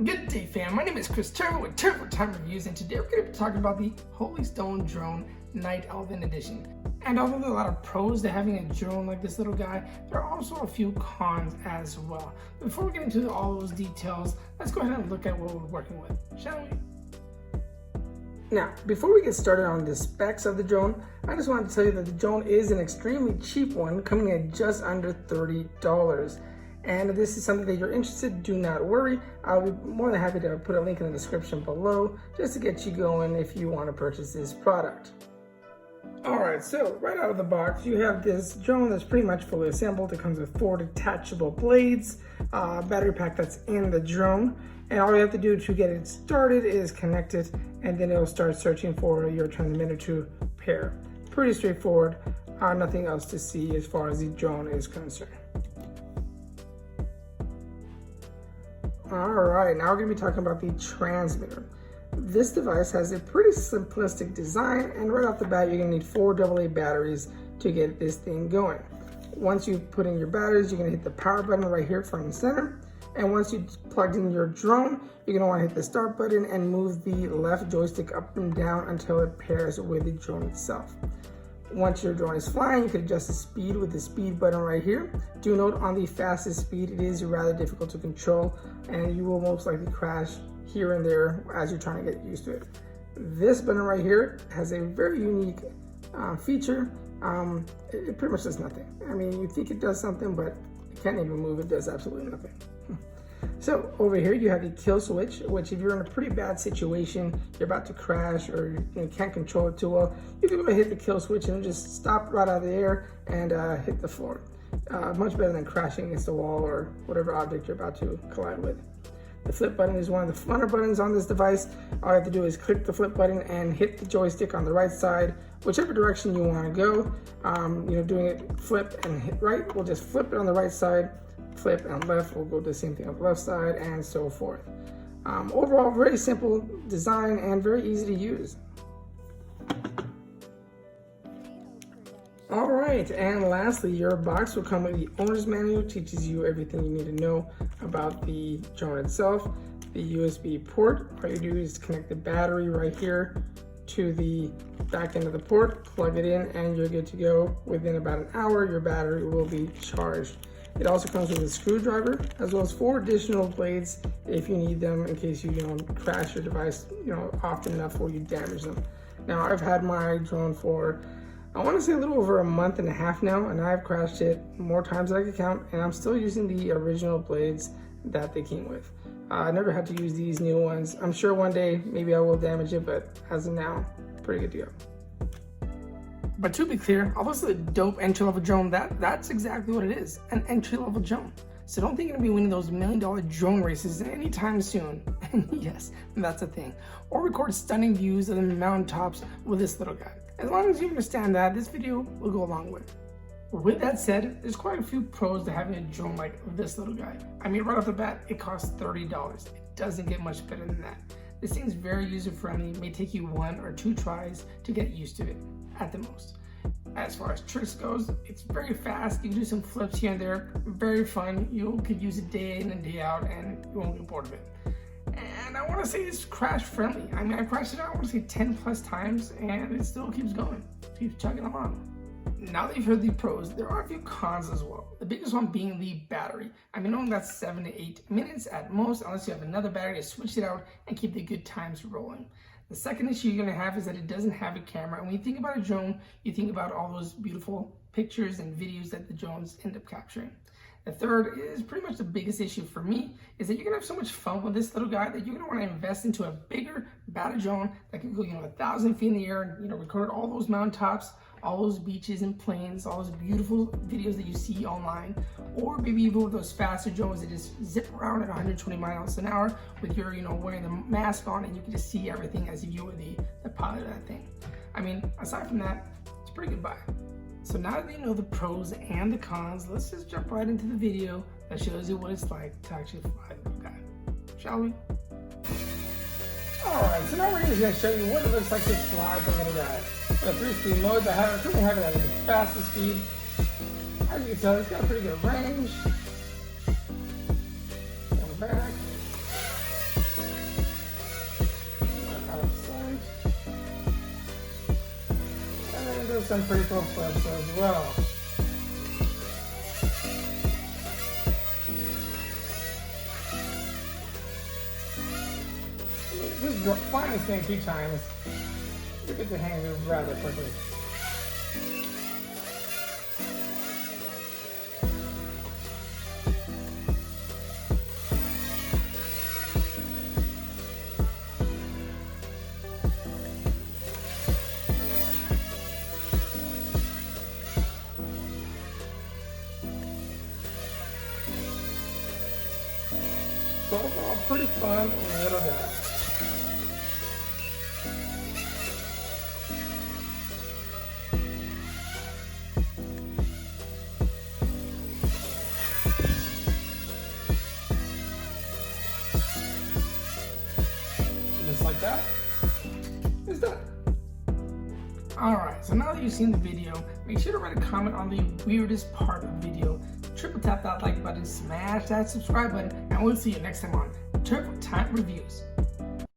Good day, fam. My name is Chris Turbo with Turbo Time Reviews, and today we're going to be talking about the Holy Stone Drone Night Elvin Edition. And although there are a lot of pros to having a drone like this little guy, there are also a few cons as well. Before we get into all those details, let's go ahead and look at what we're working with, shall we? Now, before we get started on the specs of the drone, I just wanted to tell you that the drone is an extremely cheap one, coming at just under $30. And if this is something that you're interested in, do not worry. I'll be more than happy to put a link in the description below just to get you going if you want to purchase this product. Alright, so right out of the box, you have this drone that's pretty much fully assembled. It comes with 4 detachable blades, battery pack that's in the drone. And all you have to do to get it started is connect it, and then it'll start searching for your transmitter to pair. Pretty straightforward, nothing else to see as far as the drone is concerned. Alright, now we're going to be talking about the transmitter. This device has a pretty simplistic design, and right off the bat you're going to need 4 AA batteries to get this thing going. Once you put in your batteries, you're going to hit the power button right here front and center. And once you plugged in your drone, you're going to want to hit the start button and move the left joystick up and down until it pairs with the drone itself. Once your drone is flying, you can adjust the speed with the speed button right here. Do note on the fastest speed, it is rather difficult to control, and you will most likely crash here and there as you're trying to get used to it. This button right here has a very unique feature. It pretty much does nothing. I mean, you think it does something, but it can't even move. It does absolutely nothing. So over here you have the kill switch, which if you're in a pretty bad situation, you're about to crash or you can't control it too well, you can go ahead and hit the kill switch and just stop right out of the air and hit the floor. Much better than crashing against the wall or whatever object you're about to collide with. The flip button is one of the funner buttons on this device. All you have to do is click the flip button and hit the joystick on the right side, whichever direction you want to go. Doing it flip and hit right, we'll just flip it on the right side. Flip and left will go the same thing on the left side, and so forth. Overall, very simple design and very easy to use. All right, and lastly, your box will come with the owner's manual, teaches you everything you need to know about the drone itself. The USB port, all you do is connect the battery right here to the back end of the port, plug it in, and you're good to go. Within about an hour, your battery will be charged. It also comes with a screwdriver, as well as 4 additional blades if you need them in case you crash your device often enough or you damage them. Now, I've had my drone for, I want to say a little over a month and a half now, and I've crashed it more times than I can count, and I'm still using the original blades that they came with. I never had to use these new ones. I'm sure one day maybe I will damage it, but as of now, pretty good to go. But to be clear, although it's a dope entry-level drone, that's exactly what it is, an entry-level drone. So don't think you're gonna be winning those $1 million drone races anytime soon. And yes, that's a thing. Or record stunning views of the mountaintops with this little guy. As long as you understand that, this video will go along with it. With that said, there's quite a few pros to having a drone like this little guy. I mean, right off the bat, it costs $30. It doesn't get much better than that. This thing's very user-friendly. It may take you 1 or 2 tries to get used to it at the most. As far as tricks goes, it's very fast. You can do some flips here and there. Very fun. You could use it day in and day out and you won't get bored of it. And I want to say it's crash friendly. I mean, I crashed it out, I want to say 10 plus times, and it still keeps going. Keeps chugging along. Now that you've heard the pros, there are a few cons as well. The biggest one being the battery. I mean, only that's 7 to 8 minutes at most, unless you have another battery to switch it out and keep the good times rolling. The second issue you're going to have is that it doesn't have a camera. And when you think about a drone, you think about all those beautiful pictures and videos that the drones end up capturing. The third is pretty much the biggest issue for me, is that you're going to have so much fun with this little guy that you're going to want to invest into a bigger, better drone that can go 1,000 feet in the air and record all those mountaintops, all those beaches and plains, all those beautiful videos that you see online, or maybe even with those faster drones that just zip around at 120 miles an hour with your, wearing the mask on, and you can just see everything as if you were the pilot of that thing. I mean, aside from that, it's a pretty good buy. So now that you know the pros and the cons, let's just jump right into the video that shows you what it's like to actually fly the little guy. Shall we? Alright, so now we're just going to show you what it looks like to fly the little guy. The 3-speed mode, I'm currently having it at the fastest speed. As you can tell, it's got a pretty good range. Come back. some pretty cool clips as well. Just flying this thing 2 times, you get the hang of it rather quickly. So overall, pretty fun little guy. Just like that, it's done. Alright, so now that you've seen the video, make sure to write a comment on the weirdest part of the video. Triple tap that like button, smash that subscribe button, and we'll see you next time on Turbo Time Reviews.